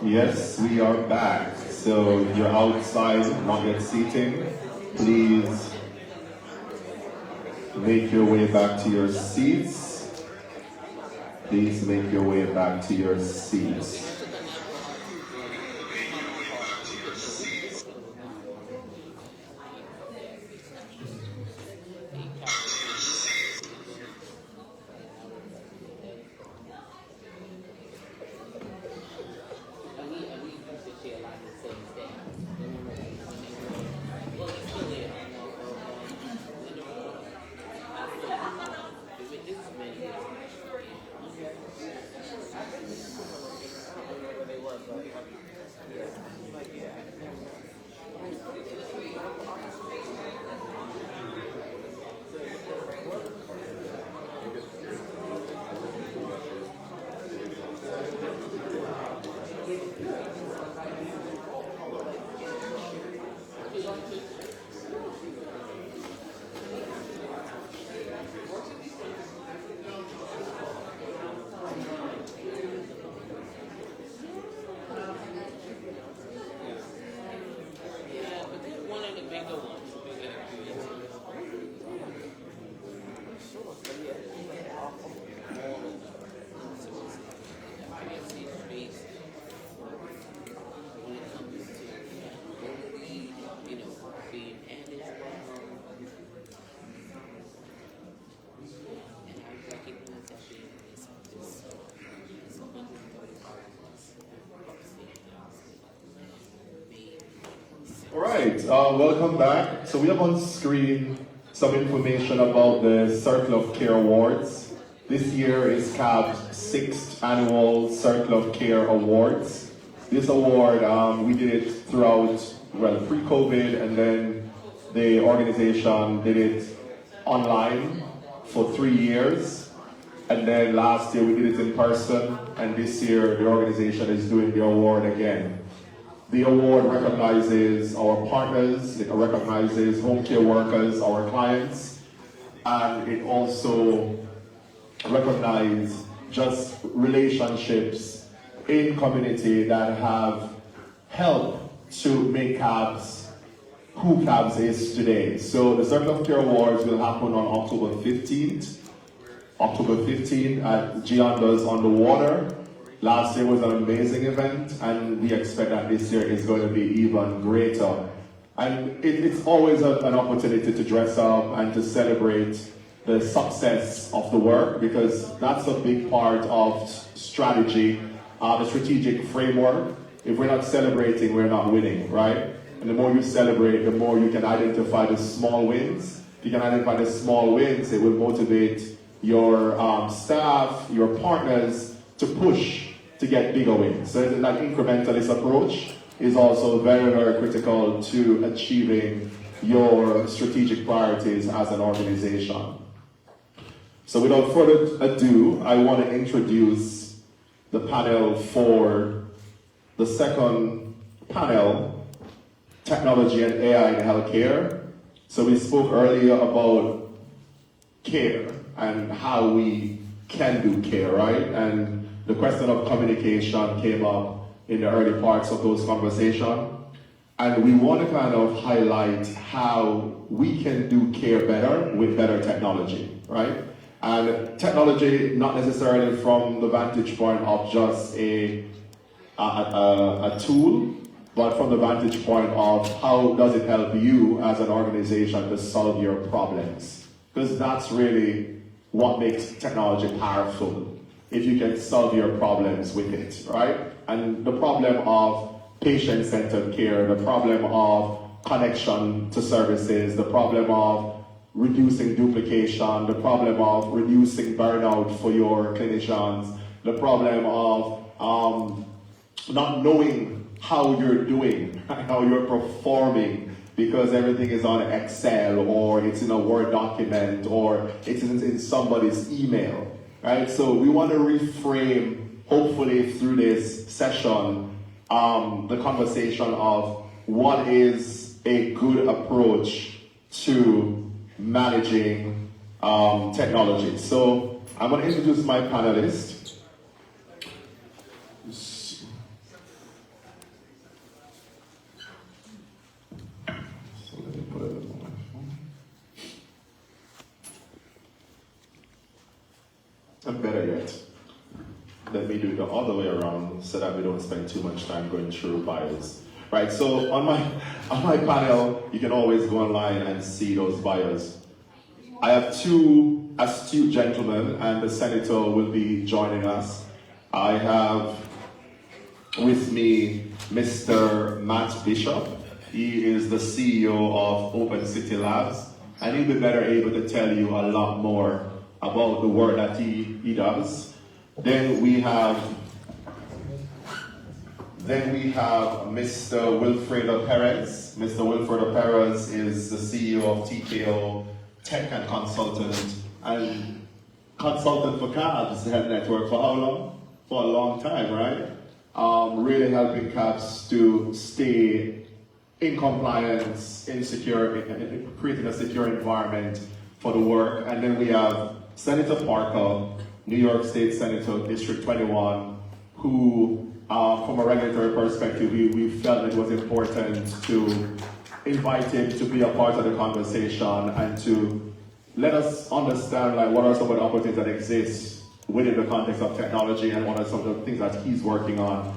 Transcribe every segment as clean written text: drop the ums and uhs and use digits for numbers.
Yes, we are back. So if you're outside, not yet seating, please make your way back to your seats. Please make your way back to your seats. All right, welcome back. So we have on screen some information about the Circle of Care Awards. This year is CAB's 6th annual Circle of Care Awards. This award, we did it throughout, well, pre-COVID, and then the organization did it online for 3 years. And then last year we did it in person, and this year the organization is doing the award again. The award recognizes our partners, it recognizes home care workers, our clients, and it also recognizes just relationships in community that have helped to make CABS who CABS is today. So the Circle of Care Awards will happen on October 15th. October 15th at Giando's on the Water. Last year was an amazing event, and we expect that this year is going to be even greater. And it's always an opportunity to dress up and to celebrate the success of the work, because that's a big part of strategy, the strategic framework. If we're not celebrating, we're not winning, right? And the more you celebrate, the more you can identify the small wins. If you can identify the small wins, it will motivate your staff, your partners to push to get bigger wins. So that incrementalist approach is also very, very critical to achieving your strategic priorities as an organization. So without further ado, I want to introduce the panel for the second panel, Technology and AI in Healthcare. So we spoke earlier about care and how we can do care, right? And the question of communication came up in the early parts of those conversations. And we want to kind of highlight how we can do care better with better technology, right? And technology, not necessarily from the vantage point of just a tool, but from the vantage point of how does it help you as an organization to solve your problems? Because that's really what makes technology powerful, if you can solve your problems with it, right? And the problem of patient-centered care, the problem of connection to services, the problem of reducing duplication, the problem of reducing burnout for your clinicians, the problem of not knowing how you're doing, how you're performing, because everything is on Excel, or it's in a Word document, or it's in somebody's email, right? So we want to reframe, hopefully through this session, the conversation of what is a good approach to managing technology. So I'm going to introduce my panelists. And better yet, let me do it the other way around so that we don't spend too much time going through bios. Right, so on my panel, you can always go online and see those bios. I have two astute gentlemen, and the senator will be joining us. I have with me Mr. Matt Bishop. He is the CEO of Open City Labs, and he'll be better able to tell you a lot more about the work that he does. Then we have Mr. Wilfredo Perez. Mr. Wilfredo Perez is the CEO of TKO Tech and Consultant for Cabs Health Network for how long? For a long time, right? Really helping cabs to stay in compliance, creating a secure environment for the work. And then we have Senator Parker, New York State Senator, District 21, who, from a regulatory perspective, we felt it was important to invite him to be a part of the conversation and to let us understand what are some of the opportunities that exist within the context of technology and what are some of the things that he's working on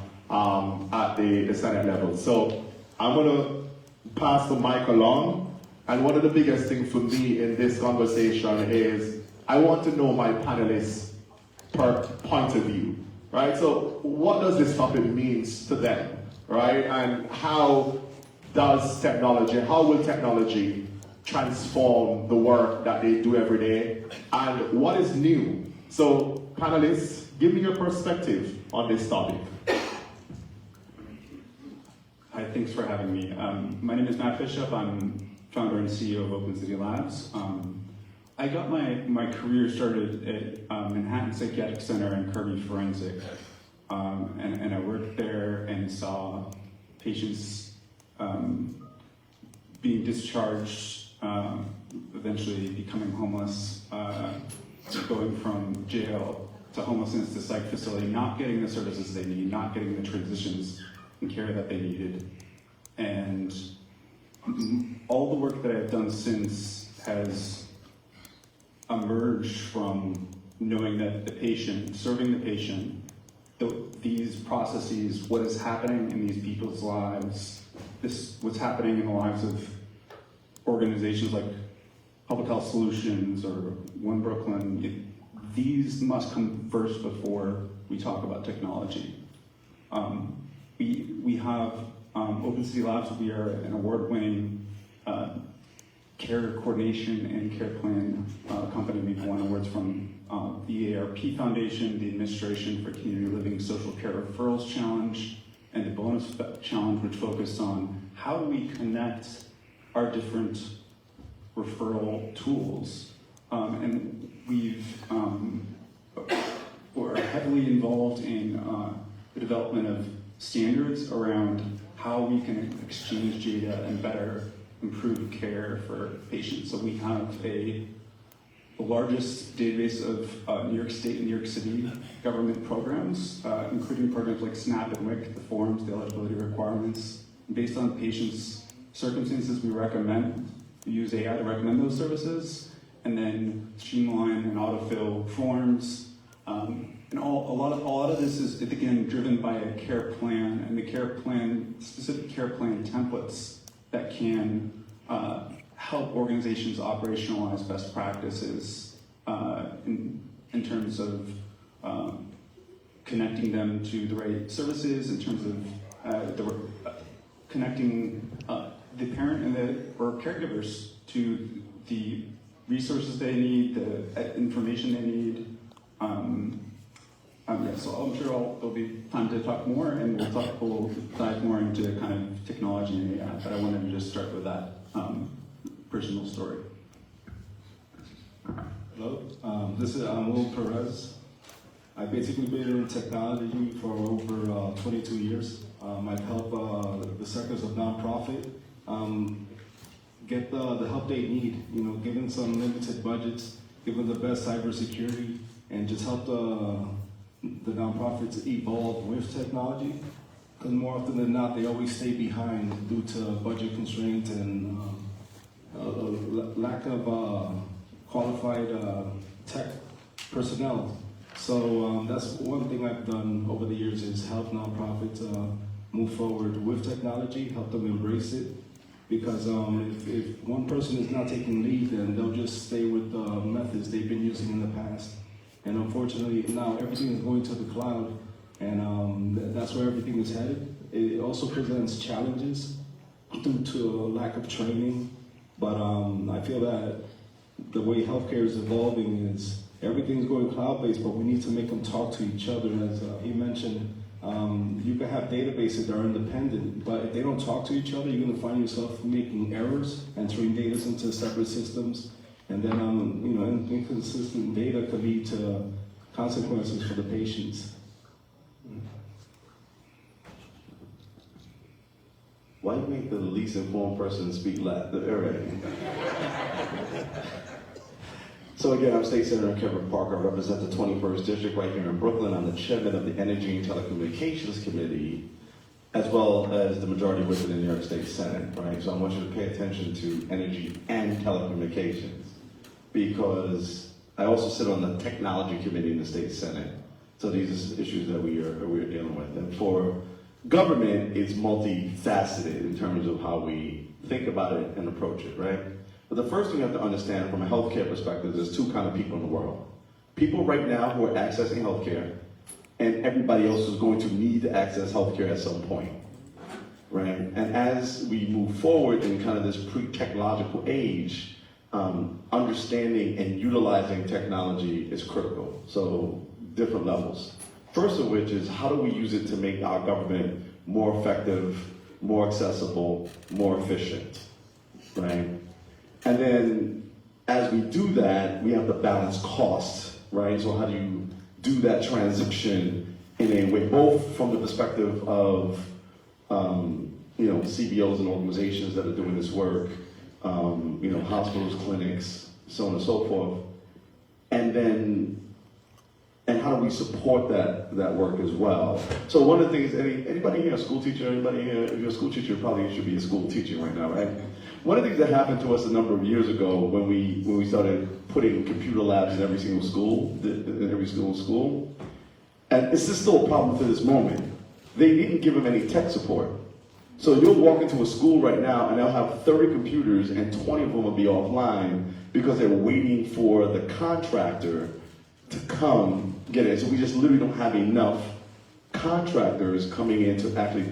at the Senate level. So I'm going to pass the mic along, and one of the biggest things for me in this conversation is I want to know my panelists' point of view, right? So what does this topic mean to them, right? And how will technology transform the work that they do every day? And what is new? So panelists, give me your perspective on this topic. Hi, thanks for having me. My name is Matt Bishop. I'm founder and CEO of Open City Labs. I got my career started at Manhattan Psychiatric Center and Kirby Forensic. And I worked there and saw patients being discharged, eventually becoming homeless, going from jail to homelessness to psych facility, not getting the services they need, not getting the transitions and care that they needed. And all the work that I've done since has emerged from knowing that the patient, serving the patient, these processes, what is happening in these people's lives, what's happening in the lives of organizations like Public Health Solutions or One Brooklyn, these must come first before we talk about technology. We have Open City Labs. We are an award-winning care coordination and care plan company. We've won awards from the AARP Foundation, the Administration for Community Living Social Care Referrals Challenge, and the Bonus Challenge, which focused on how do we connect our different referral tools. And we're heavily involved in the development of standards around how we can exchange data and better improve care for patients. So we have the largest database of New York State and New York City government programs, including programs like SNAP and WIC, the forms, the eligibility requirements. Based on patients' circumstances, we use AI to recommend those services, and then streamline and autofill forms. And a lot of this is, again, driven by a care plan, and the care plan, specific care plan templates that can help organizations operationalize best practices in terms of connecting them to the right services, in terms of connecting the parent and or caregivers to the resources they need, the information they need. So I'm sure there'll be time to talk more, and we'll dive more into kind of technology and AI, but I wanted to just start with that personal story. Hello, this is Will Perez. I've basically been in technology for over 22 years. I've helped the sectors of nonprofit get the help they need, given some limited budgets, given the best cybersecurity, and just help the nonprofits evolve with technology. Because more often than not, they always stay behind due to budget constraints and lack of qualified tech personnel. So that's one thing I've done over the years is help nonprofits move forward with technology, help them embrace it. Because if one person is not taking lead, then they'll just stay with the methods they've been using in the past. And unfortunately, now everything is going to the cloud, and that's where everything is headed. It also presents challenges due to a lack of training, but I feel that the way healthcare is evolving is everything's going cloud-based, but we need to make them talk to each other. As he mentioned, you can have databases that are independent, but if they don't talk to each other, you're going to find yourself making errors, entering data into separate systems, and then inconsistent data could lead to consequences for the patients. Why you make the least informed person speak last? So again, I'm State Senator Kevin Parker. I represent the 21st District right here in Brooklyn. I'm the chairman of the Energy and Telecommunications Committee, as well as the majority whip in the New York State Senate, right? So I want you to pay attention to energy and telecommunications, because I also sit on the Technology Committee in the State Senate. So these are issues that we are dealing with. And for government, it's multifaceted in terms of how we think about it and approach it, right? But the first thing you have to understand from a healthcare perspective, there's two kinds of people in the world. People right now who are accessing healthcare, and everybody else is going to need to access healthcare at some point, right? And as we move forward in kind of this pre-technological age, understanding and utilizing technology is critical. So different levels. First of which is, how do we use it to make our government more effective, more accessible, more efficient, right? And then as we do that, we have to balance costs, right? So how do you do that transition in a way, both from the perspective of CBOs and organizations that are doing this work, hospitals, clinics, so on and so forth, and how do we support that work as well? So one of the things, anybody here a school teacher? Anybody here, if you're a school teacher, probably should be a school teacher right now, right? One of the things that happened to us a number of years ago when we started putting computer labs in every single school, and this is still a problem to this moment, they didn't give them any tech support. So you'll walk into a school right now and they'll have 30 computers and 20 of them will be offline because they're waiting for the contractor to come get it. So we just literally don't have enough contractors coming in to actually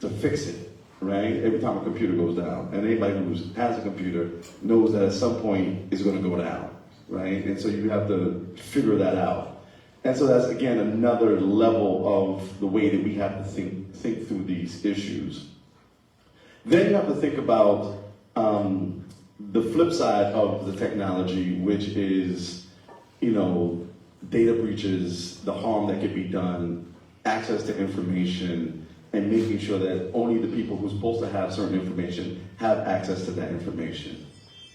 to fix it, right? Every time a computer goes down. And anybody who has a computer knows that at some point it's going to go down, right? And so you have to figure that out. And so that's, again, another level of the way that we have to think through these issues. Then you have to think about the flip side of the technology, which is, data breaches, the harm that could be done, access to information, and making sure that only the people who are supposed to have certain information have access to that information,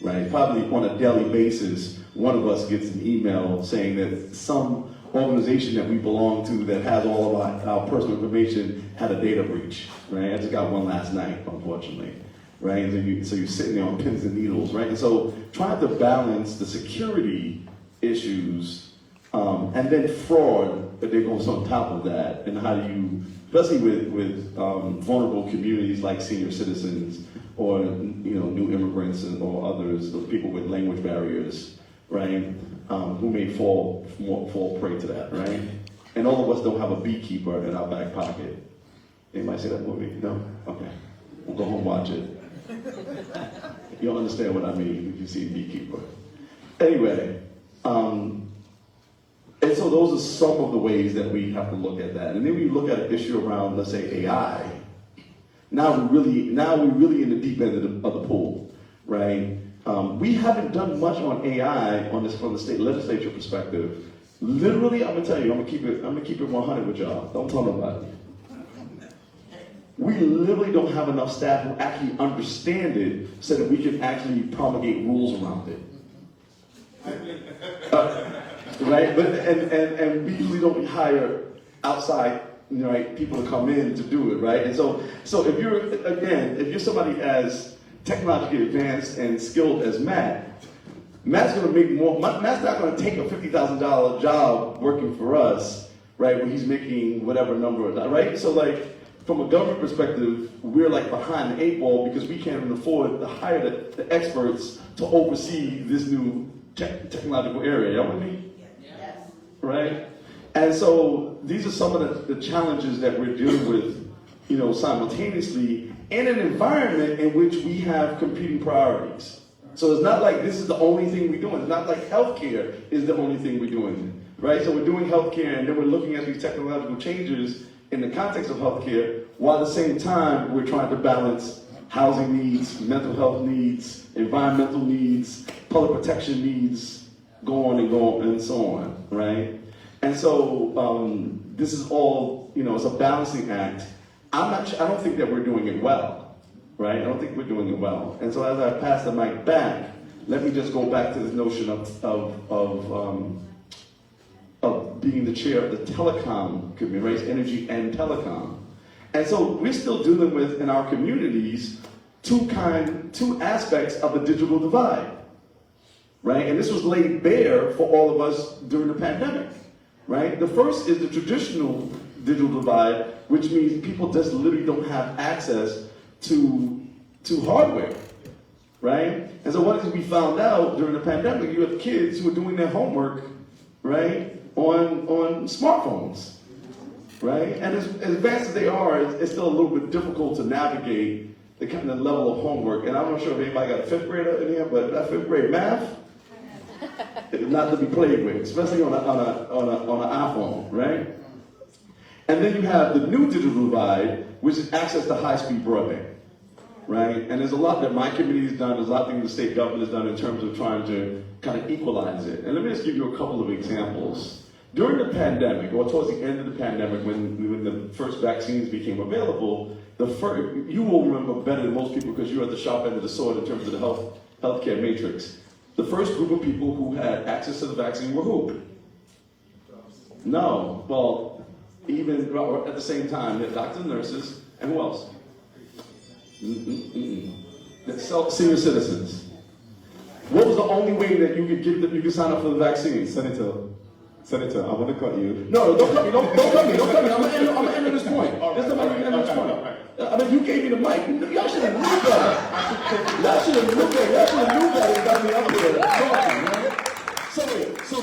right? Probably on a daily basis, one of us gets an email saying that some organization that we belong to that has all of our personal information had a data breach, right? I just got one last night, unfortunately, right? So you're sitting there on pins and needles, right? And so trying to balance the security issues and then fraud that goes on top of that, and how do you, especially with vulnerable communities like senior citizens or new immigrants or others, or people with language barriers, right? Who may fall prey to that, right? And all of us don't have a beekeeper in our back pocket. Anybody see that movie? No? Okay. We'll go home and watch it. You'll understand what I mean if you see a beekeeper. Anyway, and so those are some of the ways that we have to look at that. And then we look at an issue around, let's say, AI. Now we're really in the deep end of the pool, right? We haven't done much on AI on this from the state legislature perspective. Literally, I'm gonna tell you, I'm gonna keep it 100 with y'all. Don't tell nobody. We literally don't have enough staff who actually understand it so that we can actually promulgate rules around it. Right? But and we usually don't hire outside, people to come in to do it, right? And so if you're somebody as technologically advanced and skilled as Matt, Matt's gonna make more. Matt's not gonna take a $50,000 job working for us, right? When he's making whatever number, right? So like, from a government perspective, we're like behind the 8 ball because we can't even afford to hire the experts to oversee this new technological area. You know what I mean? Yes. Right? And so these are some of the challenges that we're dealing with, you know, simultaneously in an environment in which we have competing priorities. So it's not like this is the only thing we're doing. It's not like healthcare is the only thing we're doing, right? So we're doing healthcare and then we're looking at these technological changes in the context of healthcare, while at the same time we're trying to balance housing needs, mental health needs, environmental needs, public protection needs, go on and so on, right? And so this is all, you know, it's a balancing act. I don't think that we're doing it well, right? I don't think we're doing it well. And so as I pass the mic back, let me just go back to this notion of being the chair of the telecom committee, right? Energy and telecom. And so we're still dealing with, in our communities, two aspects of the digital divide, right? And this was laid bare for all of us during the pandemic, right? The first is the traditional digital divide, which means people just literally don't have access to hardware, right? And so what is we found out during the pandemic, you have kids who are doing their homework, right, on smartphones, right? And as advanced as they are, it's still a little bit difficult to navigate the kind of level of homework. And I'm not sure if anybody got a 5th grader in here, but that 5th grade math is not to be played with, especially on an iPhone, right? And then you have the new digital divide, which is access to high-speed broadband, right? And there's a lot that my committee has done, there's a lot of things the state government has done in terms of trying to kind of equalize it. And let me just give you a couple of examples. During the pandemic, or towards the end of the pandemic, when the first vaccines became available, you will remember better than most people because you're at the sharp end of the sword in terms of the healthcare matrix. The first group of people who had access to the vaccine were who? No, well, even at the same time, you had doctors and nurses, and who else? Senior citizens. What was the only way that you could sign up for the vaccine? Senator, I want to cut you. No, don't cut me. Don't cut me. I'm gonna end this point. This time I'm gonna end this point. I mean, you gave me the mic. Y'all should have knew better. Y'all should have knew better and got me up there talking, right? So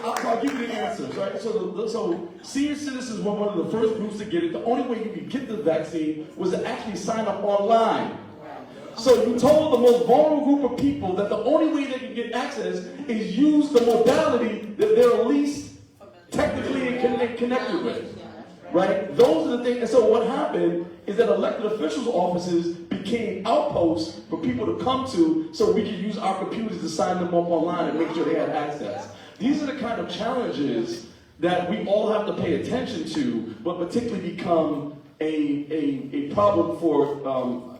I'll give you the answers, right? So senior citizens were one of the first groups to get it. The only way you could get the vaccine was to actually sign up online. So you told the most vulnerable group of people that the only way they can get access is use the modality that they're least technically connected with, right? Those are the things. And so what happened is that elected officials' offices became outposts for people to come to so we could use our computers to sign them up online and make sure they had access. These are the kind of challenges that we all have to pay attention to, but particularly become a problem for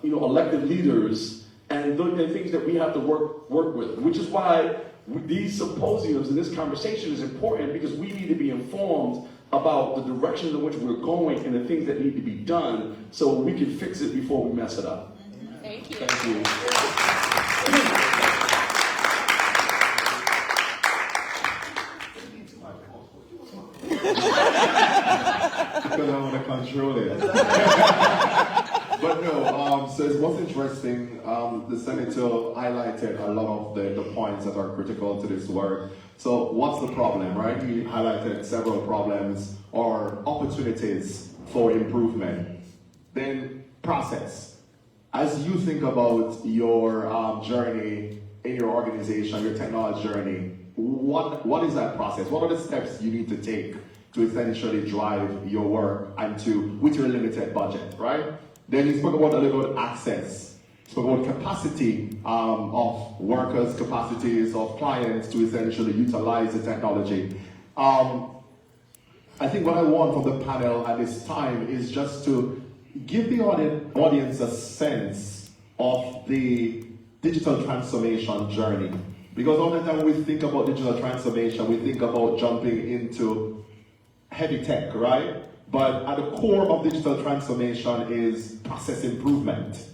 elected leaders and the things that we have to work with, which is why these symposiums and this conversation is important because we need to be informed about the direction in which we're going and the things that need to be done so we can fix it before we mess it up. Thank you. Thank you. Because I want to control it. But no, so it's what's interesting, the Senator highlighted a lot of the points that are critical to this work. So what's the problem, right? He highlighted several problems or opportunities for improvement. Then process. As you think about your journey in your organization, your technology journey, what is that process? What are the steps you need to take to essentially drive your work and with your limited budget, right? Then he spoke about a little bit of access. He spoke about capacity of workers, capacities of clients to essentially utilize the technology. I think what I want from the panel at this time is just to give the audience a sense of the digital transformation journey. Because all the time when we think about digital transformation, we think about jumping into heavy tech, right? But at the core of digital transformation is process improvement.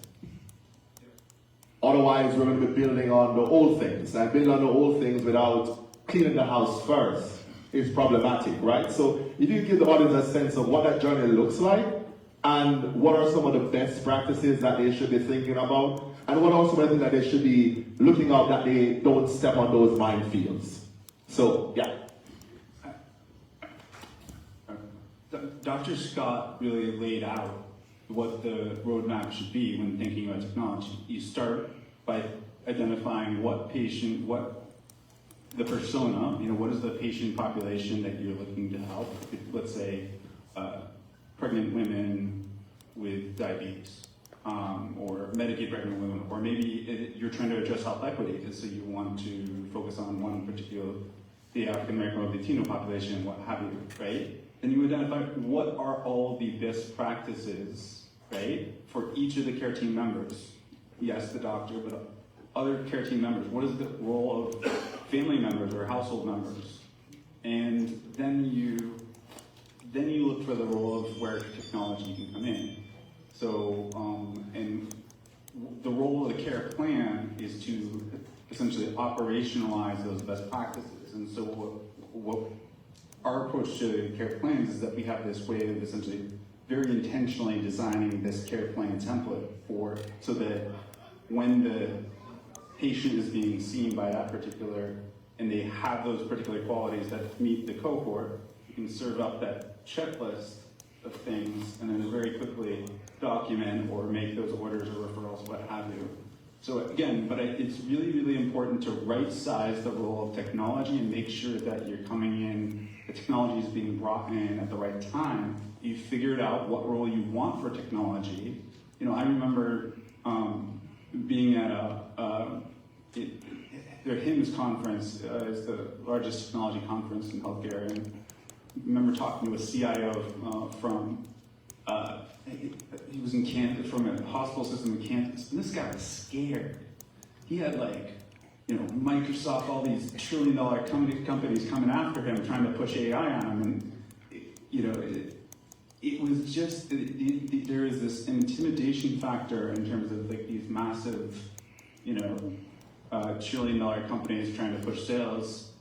Otherwise, we're going to be building on the old things. And building on the old things without cleaning the house first is problematic, right? So if you give the audience a sense of what that journey looks like, and what are some of the best practices that they should be thinking about, and what are some of the things that they should be looking out that they don't step on those minefields. So, yeah. Dr. Scott really laid out what the roadmap should be when thinking about technology. You start by identifying what the persona, what is the patient population that you're looking to help. Let's say pregnant women with diabetes, or Medicaid pregnant women, or maybe you're trying to address health equity, so you want to focus on one particular, the African American or Latino population, what have you, right? Then you identify what are all the best practices, right, for each of the care team members. Yes, the doctor, but other care team members. What is the role of family members or household members? And then you look for the role of where technology can come in. So, and the role of the care plan is to essentially operationalize those best practices. And so what our approach to care plans is that we have this way of essentially very intentionally designing this care plan template so that when the patient is being seen by that particular, and they have those particular qualities that meet the cohort, you can serve up that checklist of things and then very quickly document or make those orders or referrals, what have you. So again, but it's really, really important to right size the role of technology and make sure that you're coming in, the technology is being brought in at the right time. You figured out what role you want for technology. I remember being at their HIMSS conference is the largest technology conference in healthcare, and I remember talking to a CIO from he was in Kansas, from a hospital system in Kansas, and this guy was scared. He had Microsoft, all these trillion-dollar companies coming after him, trying to push AI on him, and it was just there is this intimidation factor in terms of these massive, trillion-dollar companies trying to push sales,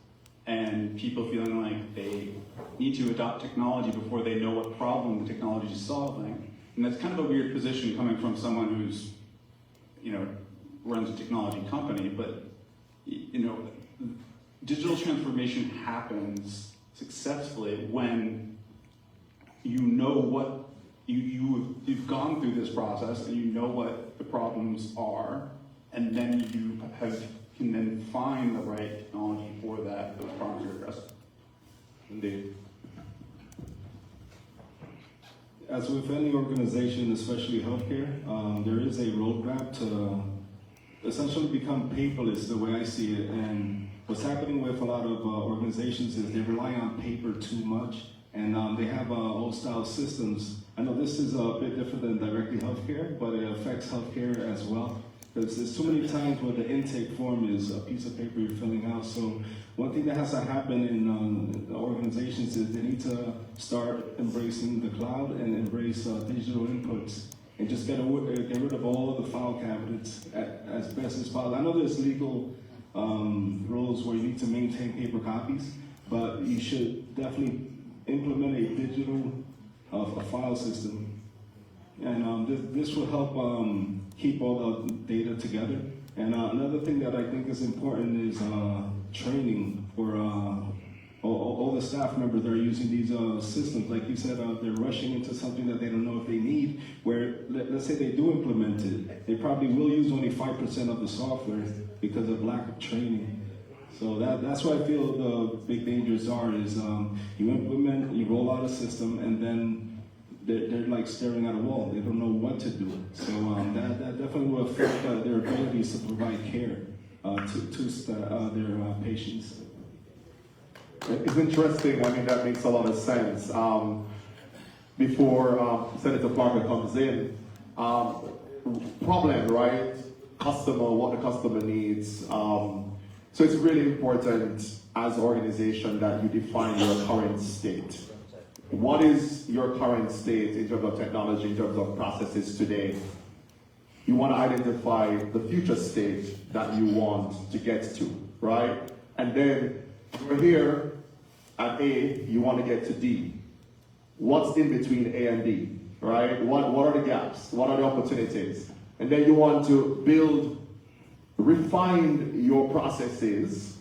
and people feeling like they need to adopt technology before they know what problem the technology is solving. And that's kind of a weird position coming from someone who's, runs a technology company, but, digital transformation happens successfully when you know what, you've gone through this process and you know what the problems are, and then you can then find the right technology for those problems you're addressing. Indeed. As with any organization, especially healthcare, there is a roadmap to essentially become paperless, the way I see it. And what's happening with a lot of organizations is they rely on paper too much, and they have old-style systems. I know this is a bit different than directly healthcare, but it affects healthcare as well. Because there's too many times where the intake form is a piece of paper you're filling out. So one thing that has to happen in organizations is they need to start embracing the cloud and embrace digital inputs, and just get rid of all of the file cabinets as best as possible. I know there's legal rules where you need to maintain paper copies, but you should definitely implement a digital file system. And this will help keep all the data together. And another thing that I think is important is training for all the staff members that are using these systems. Like you said, they're rushing into something that they don't know if they need, where let's say they do implement it, they probably will use only 5% of the software because of lack of training. So that's what I feel the big dangers are, is you implement, you roll out a system, and then they're like staring at a wall. They don't know what to do. So that definitely will affect their abilities to provide care to their patients. It's interesting. That makes a lot of sense. Before Senator Parker comes in, problem, right? Customer, what the customer needs. So it's really important as an organization that you define your current state. What is your current state in terms of technology, in terms of processes today? you want to identify the future state that you want to get to, right? And then you're here at A, you want to get to D. What's in between A and D, right? What are the gaps? What are the opportunities? And then you want to refine your processes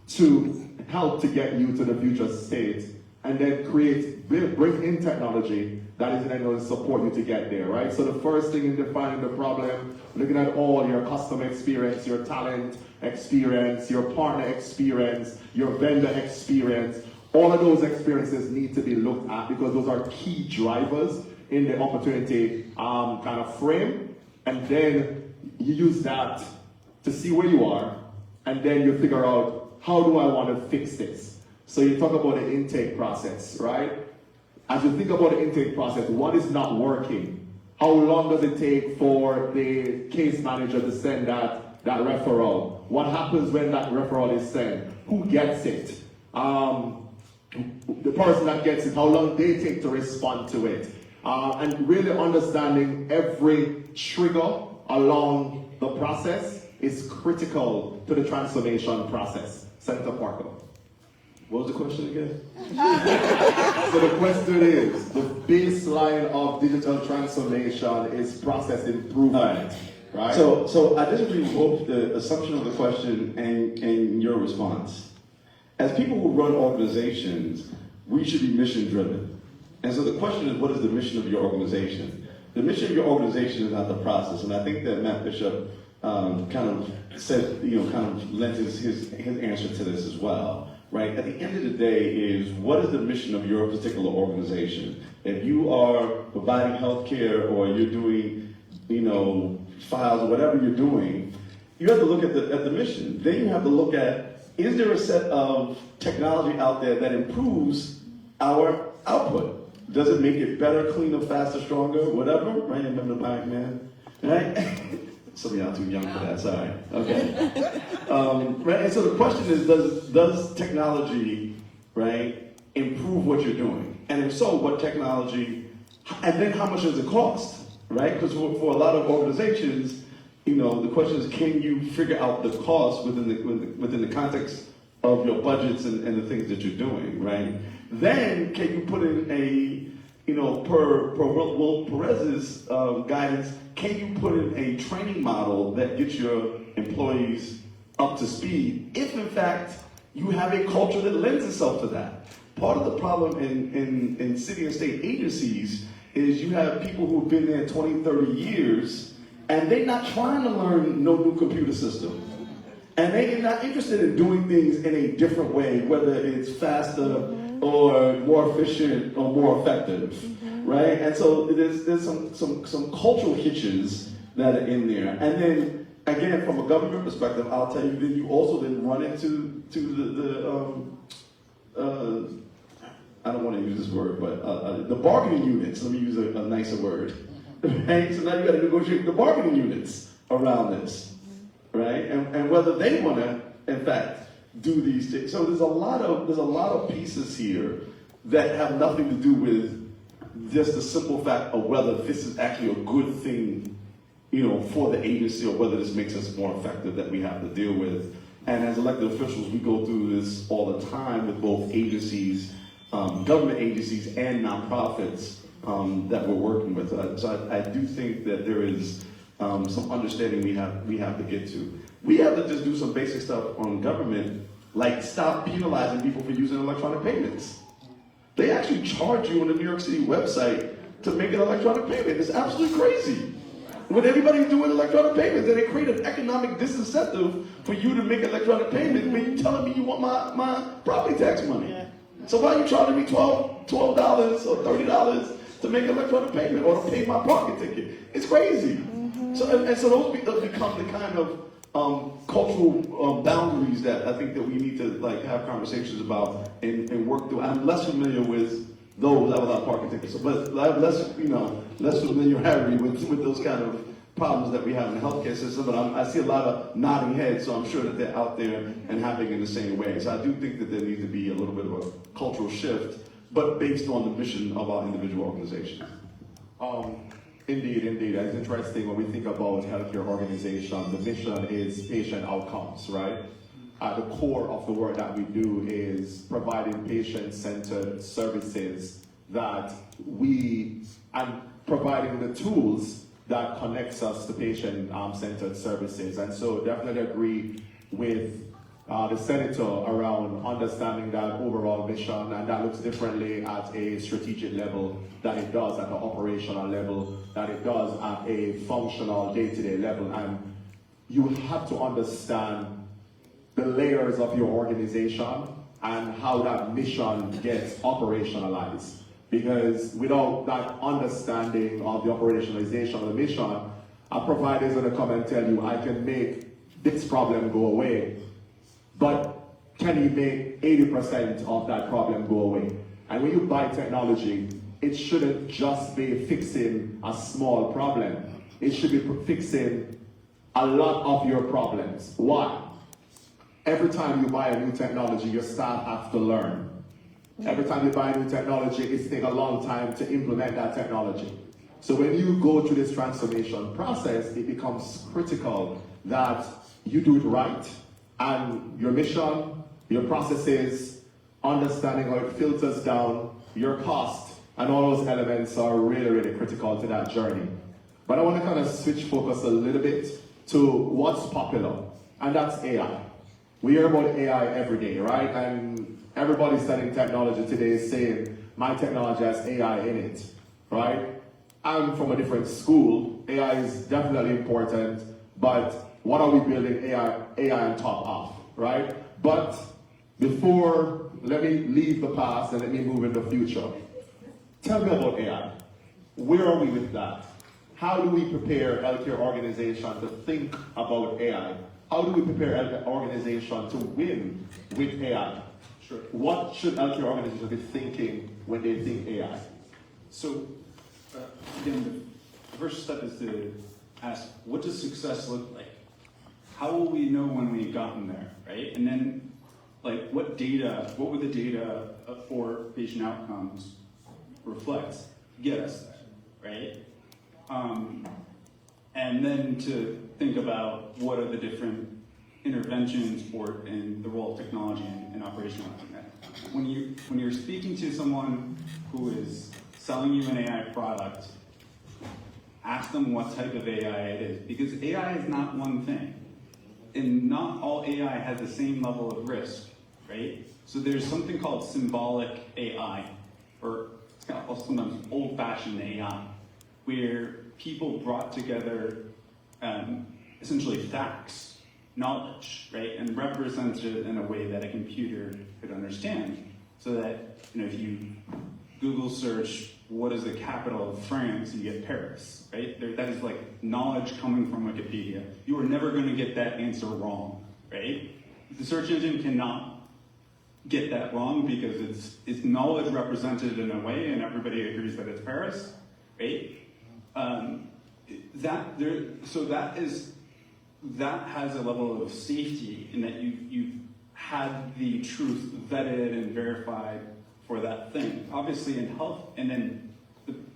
to help to get you to the future state, and then bring in technology that is going to support you to get there, right? So the first thing in defining the problem, looking at all your customer experience, your talent experience, your partner experience, your vendor experience, all of those experiences need to be looked at because those are key drivers in the opportunity kind of frame. And then you use that to see where you are, and then you figure out, how do I want to fix this? So you talk about the intake process, right? As you think about the intake process, what is not working? How long does it take for the case manager to send that referral? What happens when that referral is sent? Who gets it? The person that gets it, how long they take to respond to it? And really understanding every trigger along the process is critical to the transformation process. Senator Parker. What was the question again? So the question is, the baseline of digital transformation is process improvement, right? So I disagree with both the assumption of the question and your response. As people who run organizations, we should be mission driven. And so the question is, what is the mission of your organization? The mission of your organization is not the process. And I think that Matt Bishop kind of said, kind of lent his answer to this as well. Right? At the end of the day is, what is the mission of your particular organization? If you are providing healthcare or you're doing, files or whatever you're doing, you have to look at the mission. Then you have to look at, is there a set of technology out there that improves our output? Does it make it better, cleaner, faster, stronger, whatever? Right? Remember the black man? Right? Some of y'all too young for that, sorry. Okay. Right? And so the question is, does technology, right, improve what you're doing? And if so, what technology, and then how much does it cost, right? Because for a lot of organizations, the question is, can you figure out the cost within the context of your budgets and the things that you're doing, right? Then can you put in a, per Will Perez's guidance, can you put in a training model that gets your employees up to speed if in fact you have a culture that lends itself to that? Part of the problem in city and state agencies is you have people who've been there 20, 30 years and they're not trying to learn no new computer system. And they're not interested in doing things in a different way, whether it's faster or more efficient or more effective, right? And so there's some cultural hitches that are in there. And then, again, from a government perspective, I'll tell you, then you also then run into I don't want to use this word, but the bargaining units. Let me use a nicer word. Right? So now you got to negotiate the bargaining units around this, right? And whether they want to, in fact, do these things. So there's a lot of pieces here that have nothing to do with just the simple fact of whether this is actually a good thing, for the agency, or whether this makes us more effective that we have to deal with. And as elected officials, we go through this all the time with both agencies, government agencies and nonprofits that we're working with. So I do think that there is some understanding we have to get to. We have to just do some basic stuff on government, like stop penalizing people for using electronic payments. They actually charge you on the New York City website to make an electronic payment. It's absolutely crazy. When everybody's doing electronic payments, then they create an economic disincentive for you to make electronic payments when you're telling me you want my property tax money. Yeah. So why are you charging me $12 or $30 to make an electronic payment or to pay my parking ticket? It's crazy. Mm-hmm. So those become the kind of cultural boundaries that I think that we need to have conversations about and work through. I'm less familiar with those without parking tickets, but I have less familiarity with those kind of problems that we have in the healthcare system. But I see a lot of nodding heads, so I'm sure that they're out there and happening in the same way. So I do think that there needs to be a little bit of a cultural shift, but based on the mission of our individual organizations. Indeed, indeed. It's interesting when we think about healthcare organization, the mission is patient outcomes, right? At the core of the work that we do is providing patient-centered services and providing the tools that connects us to patient-centered services. And so definitely agree with the senator around understanding that overall mission, and that looks differently at a strategic level than it does at the operational level, than it does at a functional day-to-day level. And you have to understand the layers of your organization and how that mission gets operationalized. Because without that understanding of the operationalization of the mission, a provider is going to come and tell you, I can make this problem go away, but can you make 80% of that problem go away? And when you buy technology, it shouldn't just be fixing a small problem. It should be fixing a lot of your problems. Why? Every time you buy a new technology, your staff have to learn. Every time you buy a new technology, it's taking a long time to implement that technology. So when you go through this transformation process, it becomes critical that you do it right, and your mission, your processes, understanding how it filters down, your cost, and all those elements are really, really critical to that journey. But I want to kind of switch focus a little bit to what's popular, and that's AI. We hear about AI every day, right? And everybody studying technology today is saying, my technology has AI in it, right? I'm from a different school. AI is definitely important, but what are we building AI on top of, right? But before, let me leave the past and let me move in the future. Tell me about AI. Where are we with that? How do we prepare healthcare organizations to think about AI? How do we prepare healthcare organizations to win with AI? Sure. What should healthcare organizations be thinking when they think AI? So, again, the first step is to ask, what does success look like? How will we know when we've gotten there, right? And then, like, what would the data for patient outcomes reflect to get us there, right? And then to think about what are the different interventions and the role of technology in operationalizing that. When you're speaking to someone who is selling you an AI product, ask them what type of AI it is, because AI is not one thing. And not all AI has the same level of risk, right? So there's something called symbolic AI, or it's kind of also sometimes old-fashioned AI, where people brought together essentially facts, knowledge, right, and represented it in a way that a computer could understand. So that, if you Google search what is the capital of France, you get Paris, right? That is like knowledge coming from Wikipedia. You are never going to get that answer wrong, right? The search engine cannot get that wrong because it's knowledge represented in a way, and everybody agrees that it's Paris, right? That has a level of safety in that you've had the truth vetted and verified for that thing. Obviously in health, and then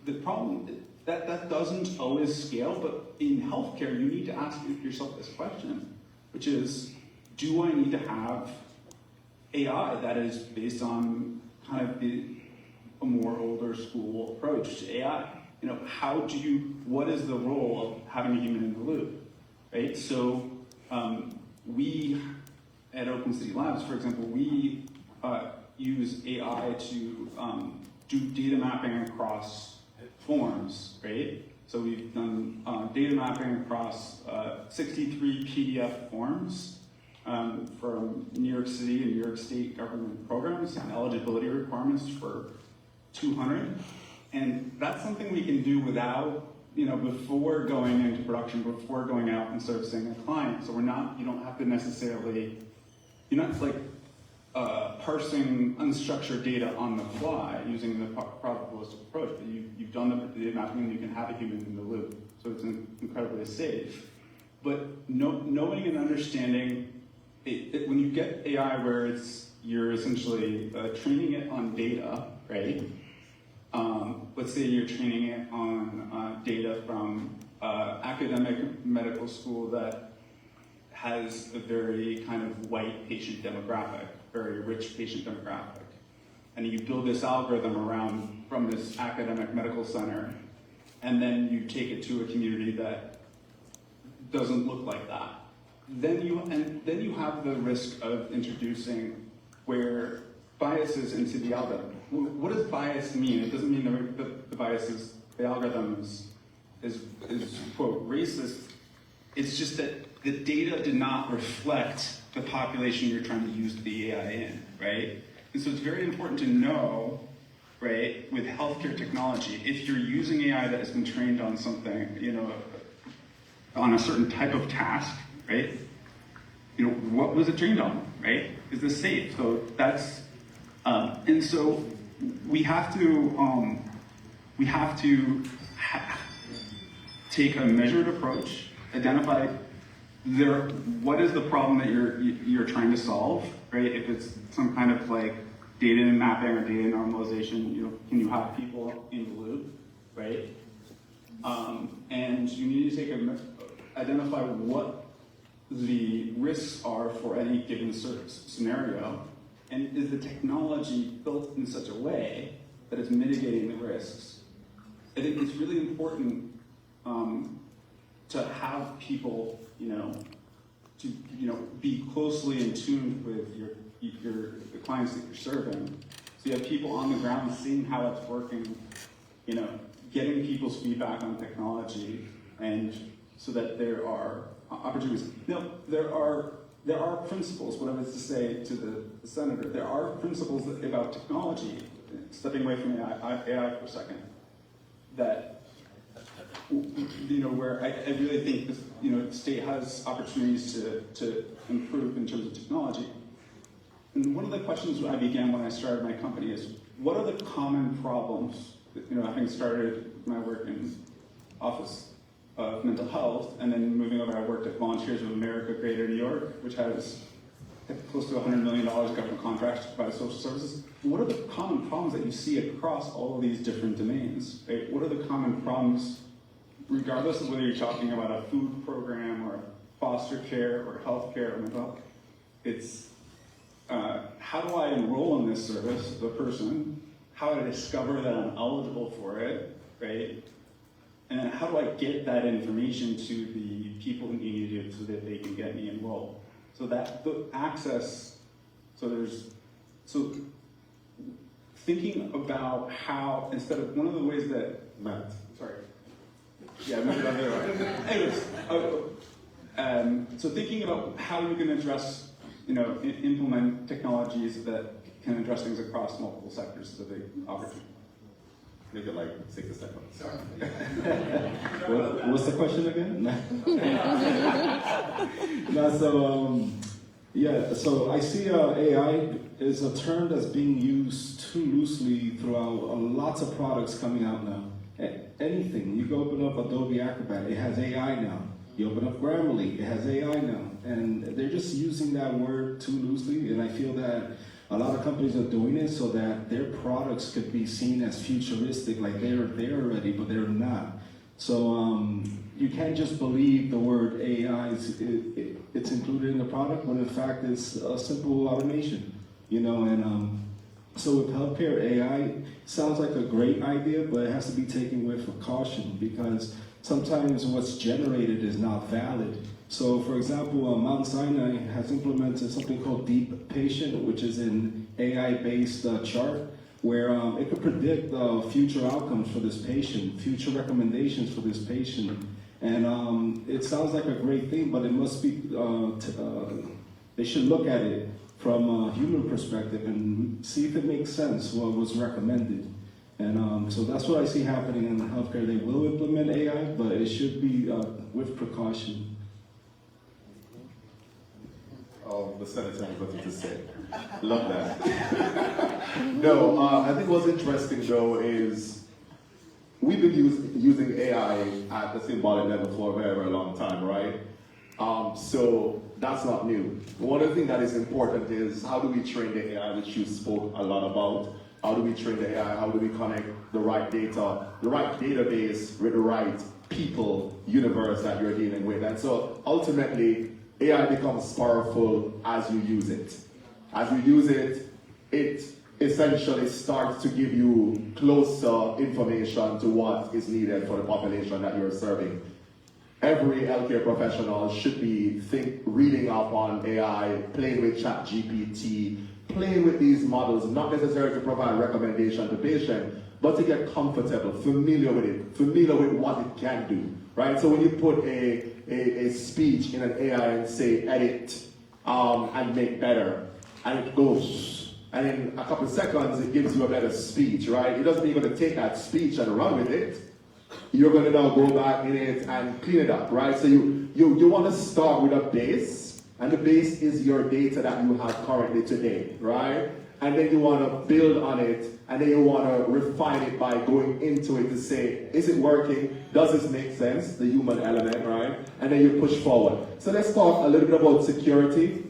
the problem that doesn't always scale, but in healthcare you need to ask yourself this question, which is, do I need to have AI that is based on kind of a more older school approach to AI? What is the role of having a human in the loop, right? So we at Open City Labs, for example, we use AI to do data mapping across forms, right? So we've done data mapping across 63 PDF forms from New York City and New York State government programs and eligibility requirements for 200. And that's something we can do without, before going into production, before going out and servicing a client. So you don't have to necessarily, you're not like parsing unstructured data on the fly using the probabilistic approach, but you've done the data mapping and you can have a human in the loop. So it's incredibly safe. But knowing and understanding, when you get AI where you're essentially training it on data, right? let's say you're training it on data from academic medical school that has a very kind of white patient demographic, very rich patient demographic. And you build this algorithm around from this academic medical center, and then you take it to a community that doesn't look like that. Then you have the risk of introducing where biases into the algorithm. What does bias mean? It doesn't mean the bias is the algorithm is quote racist. It's just that the data did not reflect the population you're trying to use the AI in, right? And so it's very important to know, right, with healthcare technology, if you're using AI that has been trained on something, you know, on a certain type of task, right? You know, what was it trained on, right? Is this safe? So that's, and so we have to take a measured approach, identify what is the problem that you're trying to solve, right? If it's some kind of like data mapping or data normalization, you know, can you have people in the loop, right? And you need to identify what the risks are for any given scenario, and is the technology built in such a way that it's mitigating the risks? I think it's really important to have people, be closely in tune with the clients that you're serving. So you have people on the ground seeing how it's working, getting people's feedback on technology, and so that there are opportunities. Now, there are principles, what I was to say to the senator, there are principles about technology, stepping away from AI for a second, that where I really think this, the state has opportunities to improve in terms of technology. And one of the questions I began when I started my company is, what are the common problems, having started my work in Office of Mental Health, and then moving over, I worked at Volunteers of America Greater New York, which has close to $100 million government contracts to provide social services. What are the common problems that you see across all of these different domains? Right? What are the common problems, regardless of whether you're talking about a food program or foster care or health care or mental health? It's how do I enroll in this service, the person? How do I discover that I'm eligible for it, right? And then how do I get that information to the people who need it so that they can get me enrolled? So that the access, so thinking about how, instead of, one of the ways that, maybe the other way. Anyways, so thinking about how you can address, implement technologies that can address things across multiple sectors is a big opportunity. Make it like 60 seconds. What's the question again? So I see AI is a term that's being used too loosely throughout lots of products coming out now. Anything, you go open up Adobe Acrobat, it has AI now. You open up Grammarly, it has AI now. And they're just using that word too loosely, and I feel that a lot of companies are doing it so that their products could be seen as futuristic, like they're there already, but they're not. So you can't just believe the word AI it's included in the product, when in fact it's a simple automation, so with healthcare, AI sounds like a great idea, but it has to be taken with caution, because sometimes what's generated is not valid. So, for example, Mount Sinai has implemented something called Deep Patient, which is an AI-based chart where it could predict future outcomes for this patient, future recommendations for this patient. And it sounds like a great thing, but it must be, they should look at it from a human perspective and see if it makes sense what was recommended. And so that's what I see happening in healthcare. They will implement AI, but it should be with precaution. Oh, the senator has nothing to say. Love that. No, I think what's interesting though is we've been using AI at the symbolic level for a very, very long time, right? So that's not new. One of the things that is important is how do we train the AI, which you spoke a lot about. How do we train the AI? How do we connect the right data, the right database with the right people, universe that you're dealing with? And so ultimately, AI becomes powerful as you use it. As you use it, it essentially starts to give you closer information to what is needed for the population that you're serving. Every healthcare professional should be reading up on AI, playing with ChatGPT, playing with these models, not necessarily to provide recommendation to patient, but to get comfortable, familiar with it, familiar with what it can do, right? So when you put a speech in an AI and say edit and make better, and it goes, and in a couple of seconds it gives you a better speech, right? It doesn't mean you're going to take that speech and run with it. You're going to now go back in it and clean it up, right? So you want to start with a base, and the base is your data that you have currently today, right? And then you want to build on it, and then you want to refine it by going into it to say, is it working? Does this make sense? The human element, right? And then you push forward. So let's talk a little bit about security,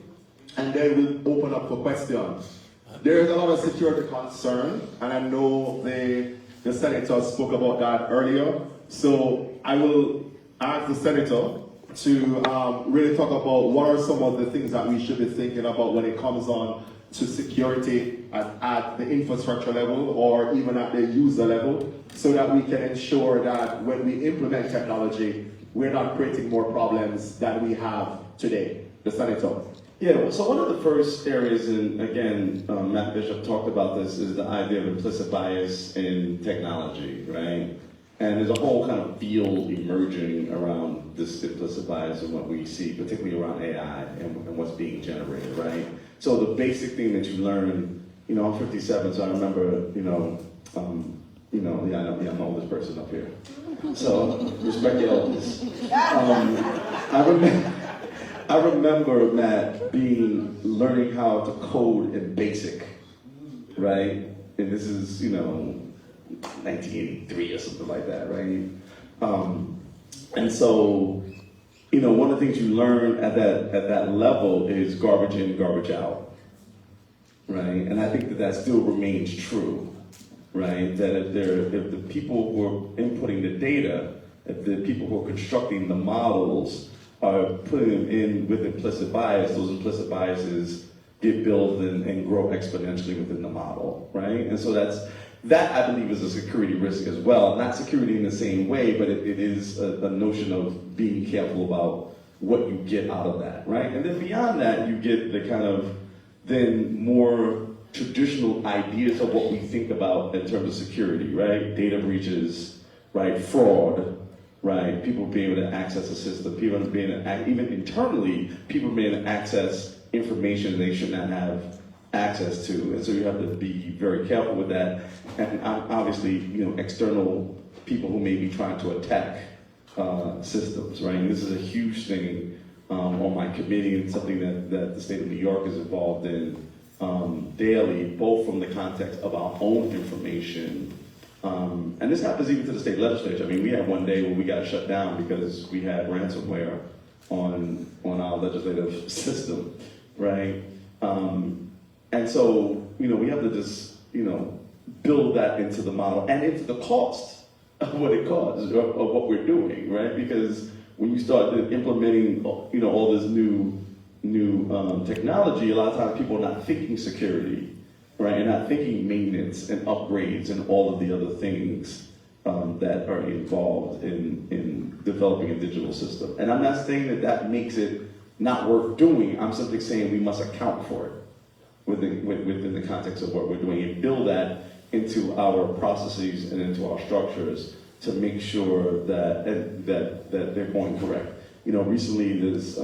and then we'll open up for questions. There's a lot of security concern, and I know the senator spoke about that earlier. So I will ask the senator to really talk about what are some of the things that we should be thinking about when it comes on to security at the infrastructure level or even at the user level, so that we can ensure that when we implement technology, we're not creating more problems than we have today. The senator. Yeah, so one of the first areas, and again, Matt Bishop talked about this, is the idea of implicit bias in technology, right? And there's a whole kind of field emerging around this implicit bias and what we see, particularly around AI and what's being generated, right? So the basic thing that you learn, I'm 57, so I remember, I'm the oldest person up here. So respect the elders. I remember, Matt, learning how to code in BASIC, right? And this is, 1983 or something like that, right? And so, one of the things you learn at that level is garbage in, garbage out, right? And I think that still remains true, right? That if the people who are inputting the data, if the people who are constructing the models are putting them in with implicit bias, those implicit biases get built and grow exponentially within the model, right? And so that I believe is a security risk as well. Not security in the same way, but it is a notion of being careful about what you get out of that, right? And then beyond that, you get the kind of then more traditional ideas of what we think about in terms of security, right? Data breaches, right? Fraud, right? People being able to access the system, people being able to, even internally, people being able to access information they should not have access to. And so you have to be very careful with that. And obviously, external people who may be trying to attack systems, right? And this is a huge thing on my committee, and something that the state of New York is involved in daily, both from the context of our own information. And this happens even to the state legislature. I mean, we had one day where we got shut down because we had ransomware on our legislative system, right? And so, we have to just, build that into the model and into the cost of what it costs, of what we're doing, right? Because when you start implementing, all this new technology, a lot of times people are not thinking security, right? And not thinking maintenance and upgrades and all of the other things that are involved in developing a digital system. And I'm not saying that makes it not worth doing. I'm simply saying we must account for it within the context of what we're doing and build that into our processes and into our structures to make sure that they're going correct. Recently there's